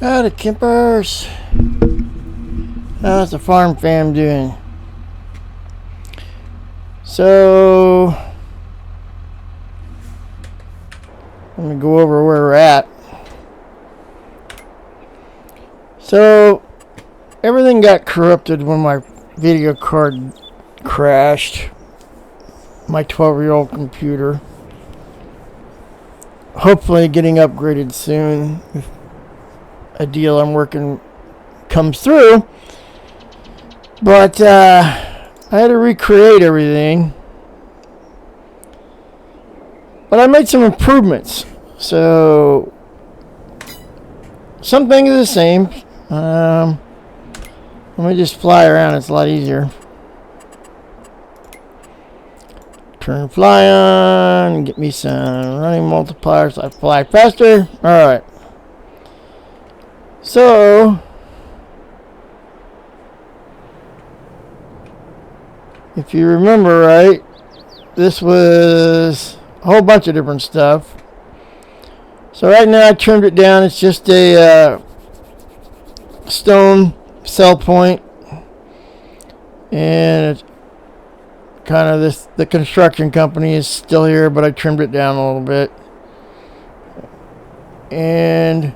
Howdy, Kempers. How's the farm fam doing? So, let me go over where we're at. So, everything got corrupted when my video card crashed. My 12-year-old computer. Hopefully getting upgraded soon if a deal I'm working comes through. But I had to recreate everything. But I made some improvements. So some things are the same. Let me just fly around, it's a lot easier. Turn fly on, get me some running multipliers so I fly faster. Alright. So, if you remember right, this was a whole bunch of different stuff. So right now I trimmed it down. It's just a stone cell point, and it's kind of this. The construction company is still here, but I trimmed it down a little bit, and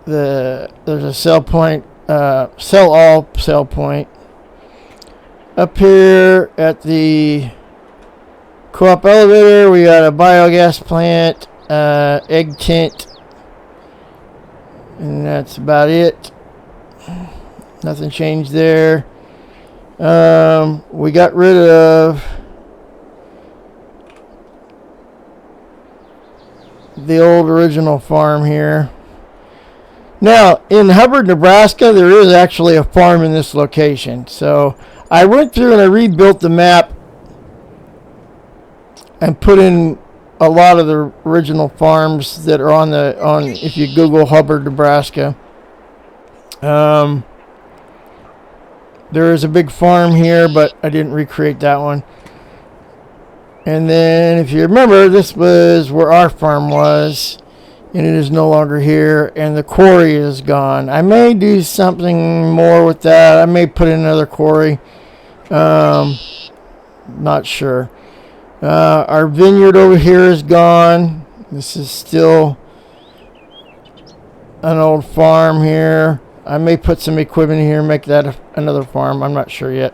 there's a cell point, cell point up here at the co-op elevator. We got a biogas plant, egg tent, and that's about it. Nothing changed there. We got rid of the old original farm here. Now, in Hubbard, Nebraska, there is actually a farm in this location. So I went through and I rebuilt the map and put in a lot of the original farms that are on if you Google Hubbard, Nebraska. There is a big farm here, but I didn't recreate that one. And then, if you remember, this was where our farm was. And it is no longer here, and the quarry is gone. I may do something more with that. I may put in another quarry. Not sure. Our vineyard over here is gone. This is still an old farm here. I may put some equipment here and make that another farm. I'm not sure yet.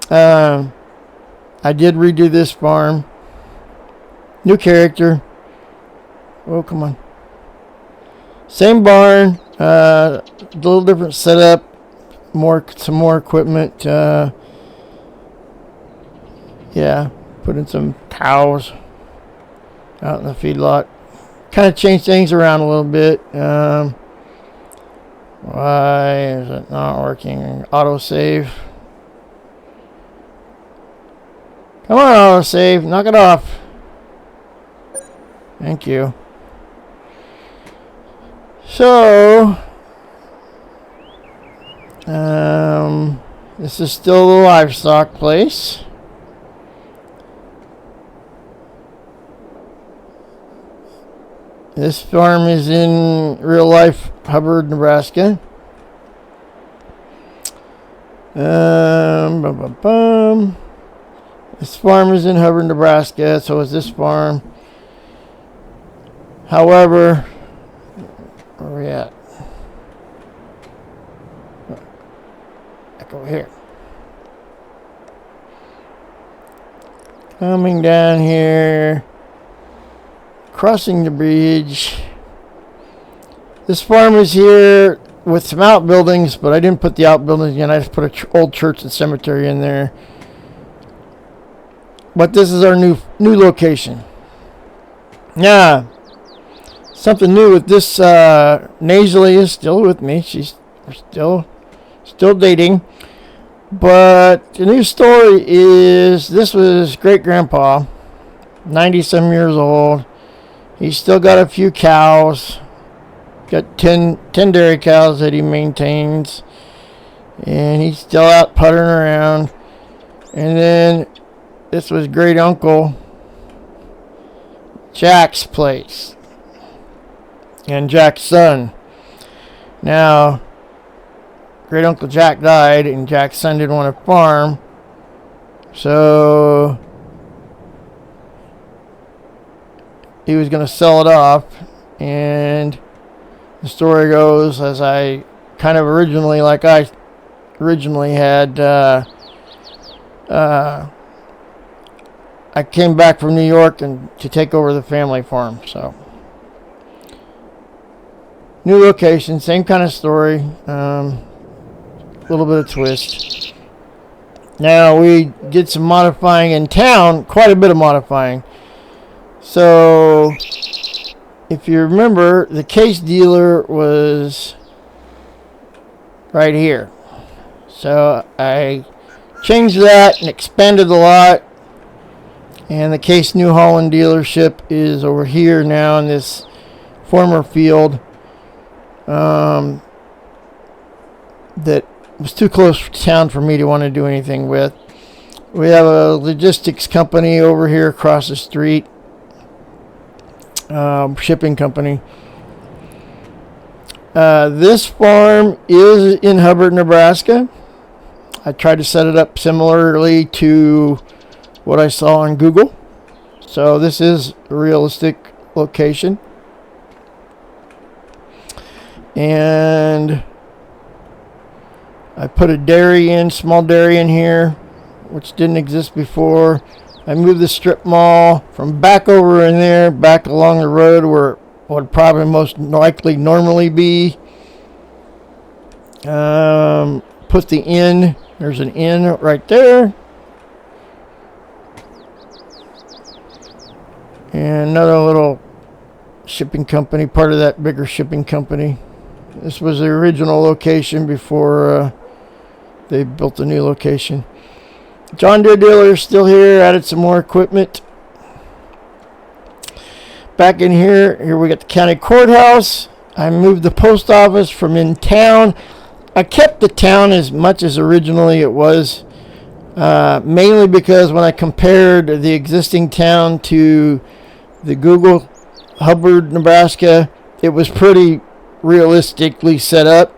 I did redo this farm. New character. Oh, come on. Same barn, a little different setup, some more equipment. Yeah, put in some cows out in the feedlot. Kind of changed things around a little bit. Why is it not working? Autosave. Come on, autosave. Knock it off. Thank you. So, this is still the livestock place. This farm is in real life Hubbard, Nebraska. This farm is in Hubbard, Nebraska, so is this farm. However, where are we at? Back over here. Coming down here. Crossing the bridge. This farm is here with some outbuildings, but I didn't put the outbuildings in. I just put an old church and cemetery in there. But this is our new location. Yeah. Something new with this, Nasally is still with me. She's still dating. But the new story is, this was great-grandpa, 90-some years old. He's still got a few cows. Got 10 dairy cows that he maintains. And he's still out puttering around. And then, this was great-uncle Jack's place. and Jack's son. Now, Great Uncle Jack died, and Jack's son didn't want to farm, so he was going to sell it off. And the story goes, as I kind of originally had, I came back from New York and to take over the family farm. So, new location, same kind of story, little bit of twist. Now we did some modifying in town, quite a bit of modifying. So, if you remember, the case dealer was right here. So I changed that and expanded the lot. And the Case New Holland dealership is over here now in this former field that was too close to town for me to want to do anything with. We have a logistics company over here across the street. Shipping company. This farm is in Hubbard, Nebraska. I tried to set it up similarly to what I saw on Google. So this is a realistic location. And I put a dairy in, small dairy in here, which didn't exist before. I moved the strip mall from back over in there, back along the road where it would probably most likely normally be. Put the inn. There's an inn right there. And another little shipping company, part of that bigger shipping company. This was the original location before they built the new location. John Deere dealer is still here. Added some more equipment. Back in here we got the county courthouse. I moved the post office from in town. I kept the town as much as originally it was, mainly because when I compared the existing town to the Google Hubbard, Nebraska, it was pretty realistically set up.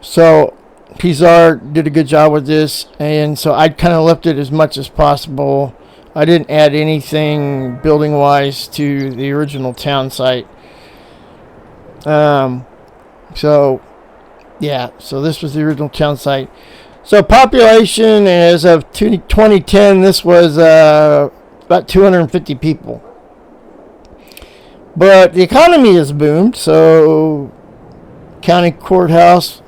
So Pizarre did a good job with this, and so I kind of left it as much as possible. I didn't add anything building wise to the original town site. So this was the original town site. So population as of 2010, this was about 250 people. But the economy has boomed, so county courthouse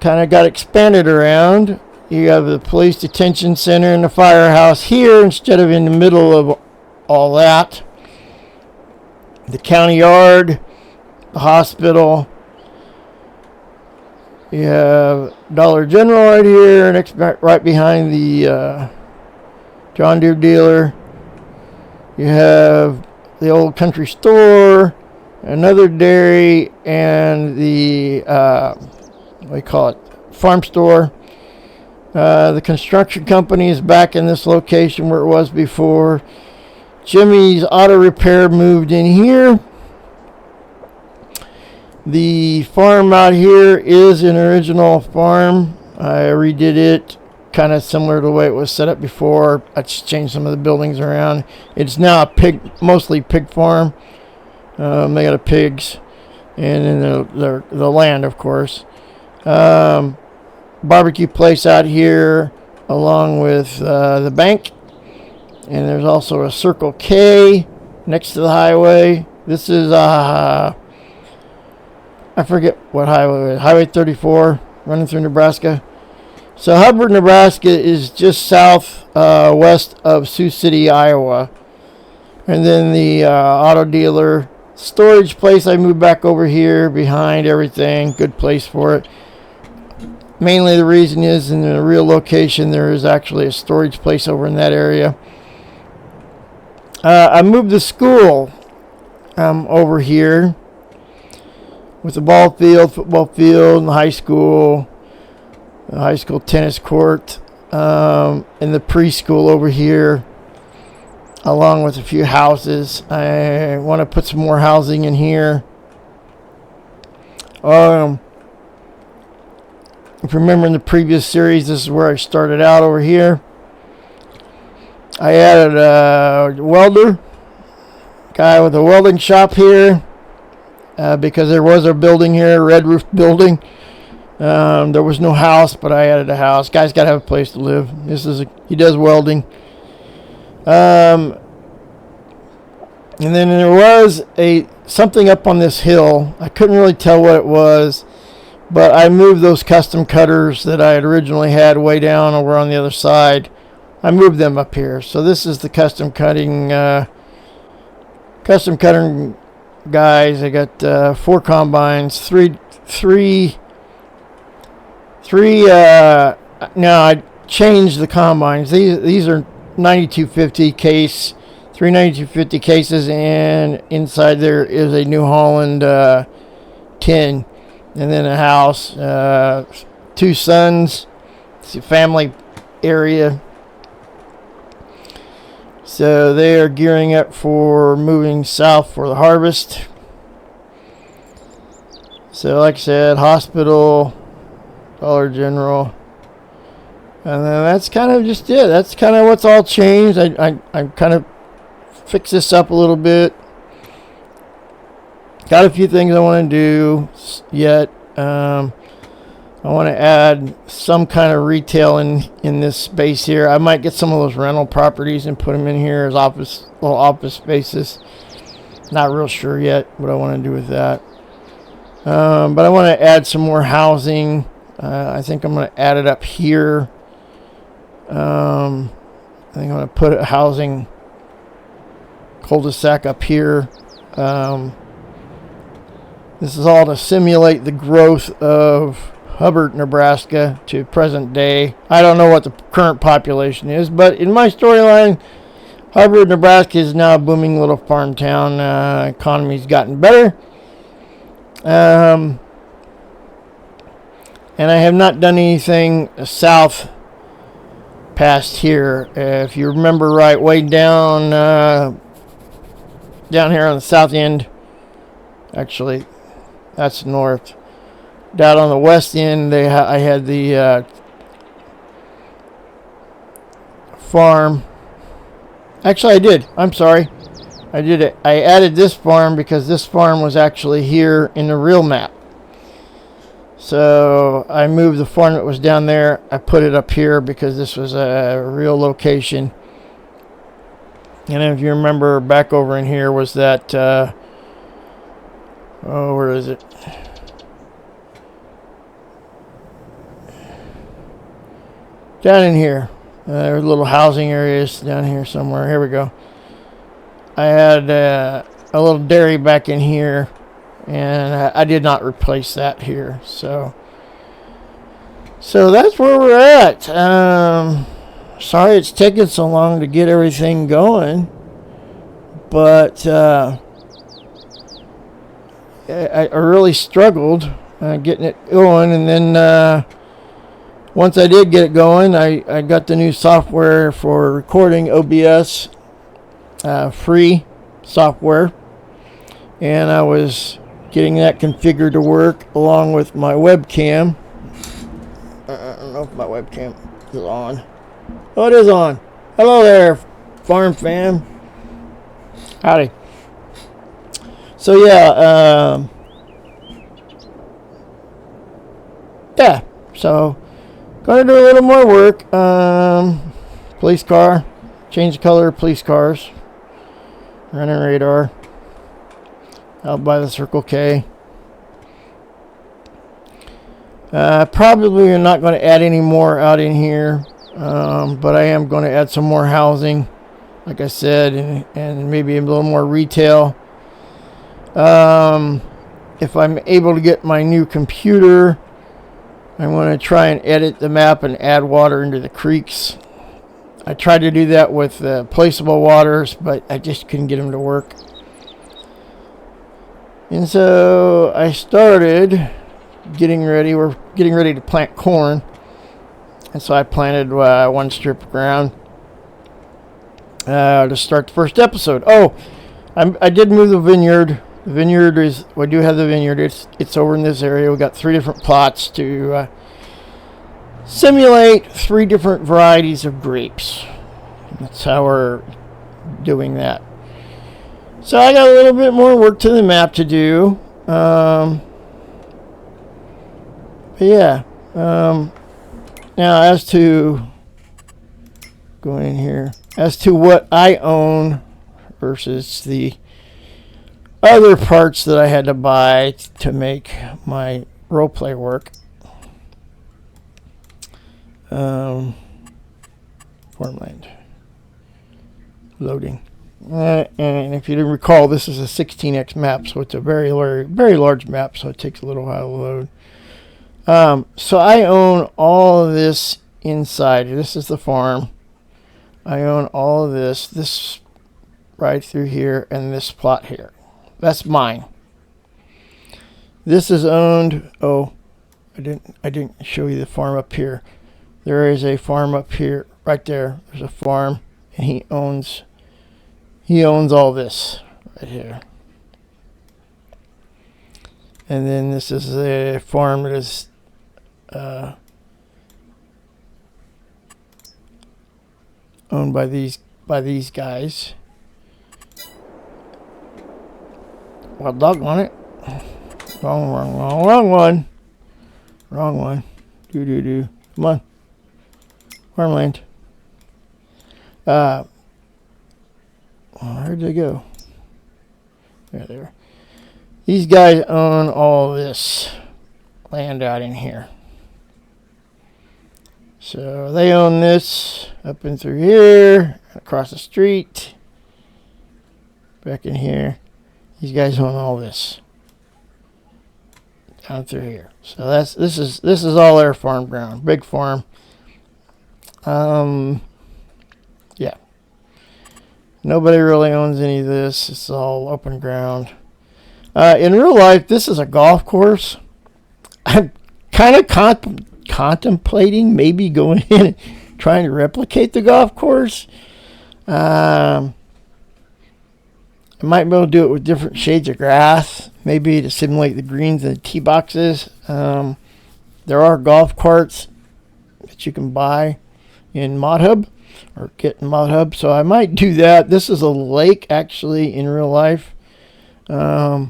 kind of got expanded around. You have the police detention center and the firehouse here instead of in the middle of all that. The county yard, the hospital. You have Dollar General right here, next right behind the John Deere dealer. You have the old country store, another dairy, and the what do you call it? Farm store. The construction company is back in this location where it was before. Jimmy's Auto Repair moved in here. The farm out here is an original farm. I redid it kind of similar to the way it was set up before. I just changed some of the buildings around. It's now a mostly pig farm. They got pigs, and then the land, of course. Barbecue place out here along with the bank, and there's also a Circle K next to the highway. This is I forget what highway it is. Highway 34 running through Nebraska. So Hubbard, Nebraska is just south west of Sioux City, Iowa. And then the auto dealer storage place, I moved back over here behind everything. Good place for it. Mainly the reason is in the real location there is actually a storage place over in that area. I moved the school over here with the ball field, football field, and the high school tennis court, and the preschool over here. along with a few houses. I want to put some more housing in here. If you remember in the previous series, this is where I started out over here. I added a welder, guy with a welding shop here, because there was a building here, a red roof building. There was no house, but I added a house. Guy's got to have a place to live. He does welding. And then there was something up on this hill. I couldn't really tell what it was, but I moved those custom cutters that I had originally had way down over on the other side. I moved them up here. So this is the custom cutting guys. I got 4 combines, three. Now I changed the combines. These are 9250 case, 3 9250 cases, and inside there is a New Holland 10, and then a house, 2 sons. It's a family area. So they are gearing up for moving south for the harvest. So like I said, hospital, Dollar General, and then that's kind of just it. That's kind of what's all changed. I kind of fixed this up a little bit. Got a few things I want to do yet. I want to add some kind of retail in this space here. I might get some of those rental properties and put them in here as little office spaces. Not real sure yet what I want to do with that. But I want to add some more housing. I think I'm going to add it up here. I think I'm going to put a housing cul-de-sac up here. This is all to simulate the growth of Hubbard, Nebraska to present day. I don't know what the current population is, but in my storyline, Hubbard, Nebraska is now a booming little farm town. Economy's gotten better. And I have not done anything south past here. If you remember right, way down here on the south end, actually, that's north. Down on the west end, I had the farm. Actually, I did. I'm sorry. I did it. I added this farm because this farm was actually here in the real map. So I moved the farm that was down there. I put it up here because this was a real location. And if you remember, back over in here was that. Where is it? Down in here. There's little housing areas down here somewhere. Here we go. I had a little dairy back in here, and I did not replace that here. So that's where we're at. Sorry it's taking so long to get everything going, but I really struggled getting it going, and then once I did get it going, I got the new software for recording, OBS, free software, and I was getting that configured to work along with my webcam. I don't know if my webcam is on. Oh, it is on. Hello there, farm fam. Howdy. So yeah, so gonna do a little more work. Police car, change the color of police cars. Running radar out by the Circle K. Probably not going to add any more out in here, but I am going to add some more housing, like I said, and maybe a little more retail. If I'm able to get my new computer, I'm going to try and edit the map and add water into the creeks. I tried to do that with placeable waters, but I just couldn't get them to work. And so I started getting ready. We're getting ready to plant corn. And so I planted one strip of ground. to start the first episode. Oh, I did move the vineyard. The vineyard is, we do have the vineyard. It's over in this area. We got 3 different plots to simulate 3 different varieties of grapes. That's how we're doing that. So I got a little bit more work to the map to do. But yeah. Now as to going in here, as to what I own versus the other parts that I had to buy to make my roleplay work. Farmland. Loading. And if you didn't recall, this is a 16x map, so it's a very large map, so it takes a little while to load. So I own all of this inside. This is the farm. I own all of this right through here, and this plot here. That's mine. This is owned. Oh, I didn't show you the farm up here. There is a farm up here, right there. There's a farm, and he owns all this right here. And then this is a farm that is owned by these guys. Well, dog on it. Wrong one. Wrong one. Do. Come on. Farmland. Where'd they go? There they are. These guys own all this land out in here. So they own this up and through here, across the street, back in here. These guys own all this down through here. So this is all their farm ground, big farm. Yeah. Nobody really owns any of this. It's all open ground. In real life, this is a golf course. I'm kind of contemplating maybe going in and trying to replicate the golf course. I might be able to do it with different shades of grass, maybe to simulate the greens and the tee boxes. There are golf carts that you can buy in ModHub or get in ModHub, so I might do that. This is a lake actually in real life. I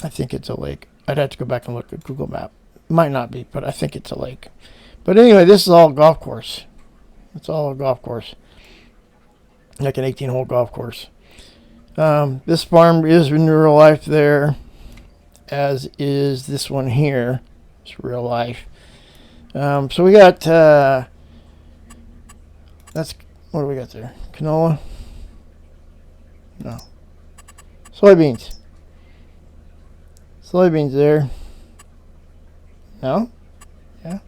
think it's a lake. I'd have to go back and look at Google Map. Might not be, but I think it's a lake. But anyway, this is all golf course. It's all a golf course. Like an 18-hole golf course. This farm is in real life there, as is this one here. It's real life. So we got, that's, what do we got there? Canola? No. Soybeans. Soybeans there. No? Yeah?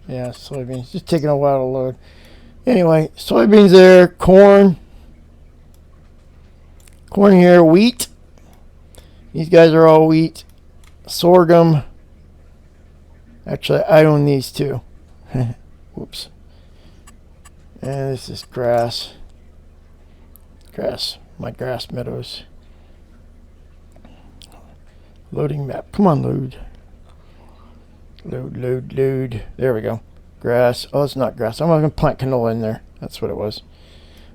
Yeah, soybeans. Just taking a while to load. Anyway, soybeans there. Corn. Corn here. Wheat. These guys are all wheat. Sorghum. Actually, I own these too. Whoops. And this is grass. Grass. My grass meadows. Loading map. Come on, load. Load. There we go. Grass. Oh, it's not grass. I'm going to plant canola in there. That's what it was.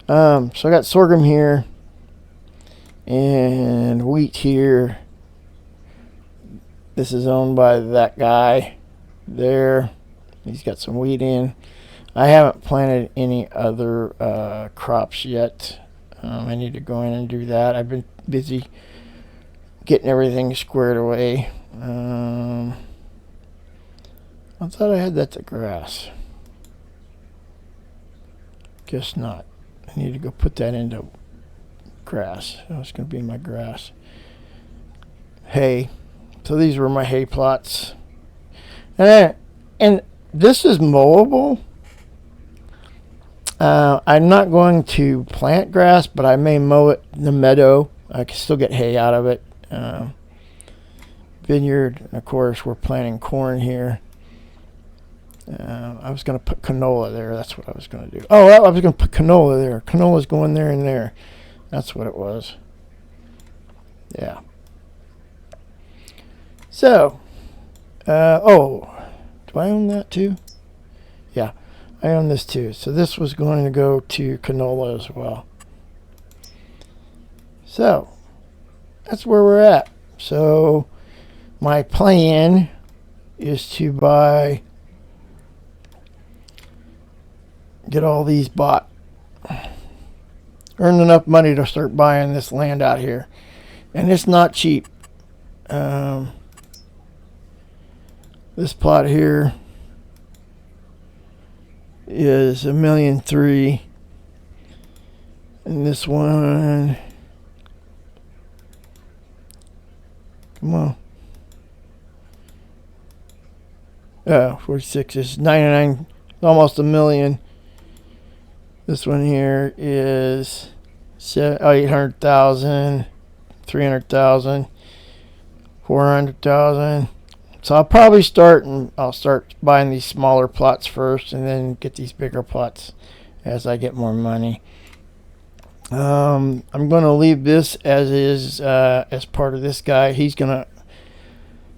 So I got sorghum here. And wheat here. This is owned by that guy there. He's got some wheat in. I haven't planted any other crops yet. I need to go in and do that. I've been busy getting everything squared away. I thought I had that to grass. Guess not. I need to go put that into grass. Oh, it's going to be my grass. Hay. So these were my hay plots. And this is mowable. I'm not going to plant grass, but I may mow it in the meadow. I can still get hay out of it. Vineyard, and of course we're planting corn here. I was going to put canola there. That's what I was going to do. Oh, I was going to put canola there. Canola's going there and there. That's what it was. Yeah. So, oh, do I own that too? Yeah, I own this too. So this was going to go to canola as well. So, that's where we're at. So, my plan is to get all these bought. Earn enough money to start buying this land out here. And it's not cheap. This plot here is $1.3 million. And this one, come on. 46 is 99, almost $1 million. This one here is 800,000, 300,000, 400,000. So I'll probably start buying these smaller plots first, and then get these bigger plots as I get more money. I'm going to leave this as is, as part of this guy. He's gonna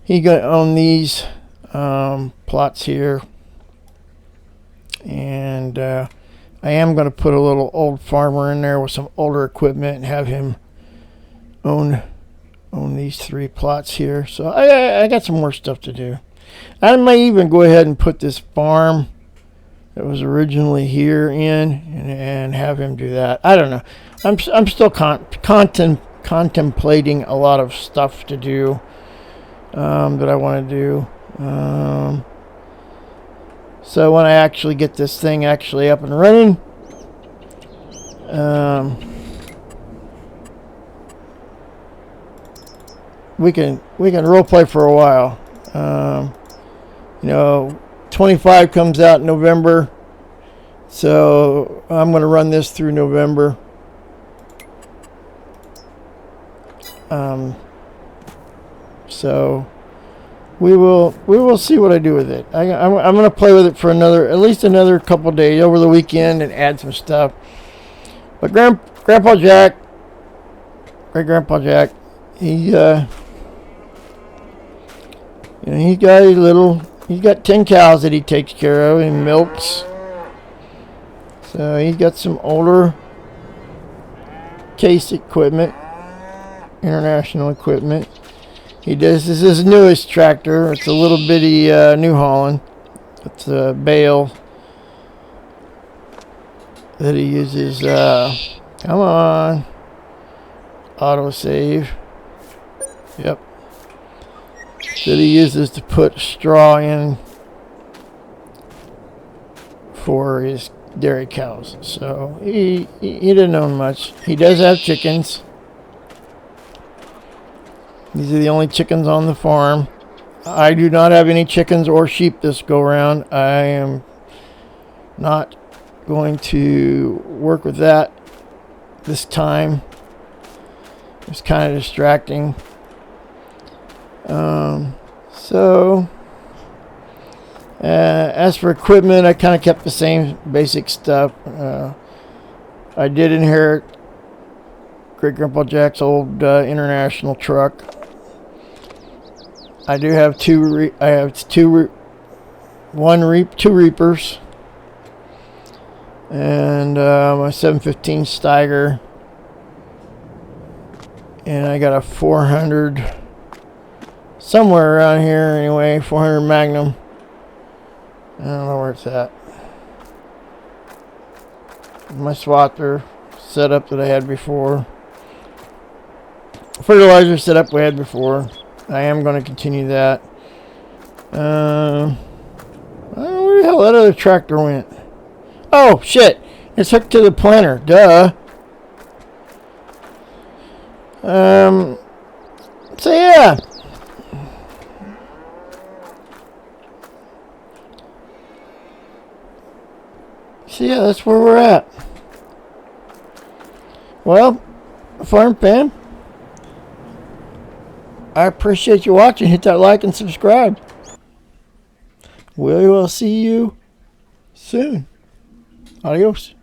own these plots here, and I am going to put a little old farmer in there with some older equipment and have him own these 3 plots here. So I got some more stuff to do. I may even go ahead and put this farm that was originally here in and have him do that. I don't know. I'm still contemplating a lot of stuff to do that I want to do. So when I actually get this thing actually up and running, we can role play for a while. You know, 25 comes out in November, so I'm going to run this through November. So we will see what I do with it. I'm going to play with it for at least another couple days over the weekend and add some stuff. But Grandpa Jack, great Grandpa Jack, he he's got 10 cows that he takes care of and milks. So he's got some older case equipment, international equipment. This is his newest tractor. It's a little bitty New Holland. It's a bale that he uses. Come on, autosave. Yep. That he uses to put straw in for his dairy cows. So he didn't own much. He does have chickens. These are the only chickens on the farm. I do not have any chickens or sheep this go around. I am not going to work with that this time. It's kind of distracting. As for equipment, I kind of kept the same basic stuff. I did inherit Great Grandpa Jack's old international truck. I do have two reapers and my 715 Steiger, and I got a 400 somewhere around here anyway, 400 Magnum. I don't know where it's at. My swatter setup that I had before. Fertilizer setup we had before. I am going to continue that. I don't know where the hell that other tractor went. Oh, shit. It's hooked to the planter. Duh. So, yeah. So, yeah, that's where we're at. Well, farm fam, I appreciate you watching. Hit that like and subscribe. We will see you soon. Adios.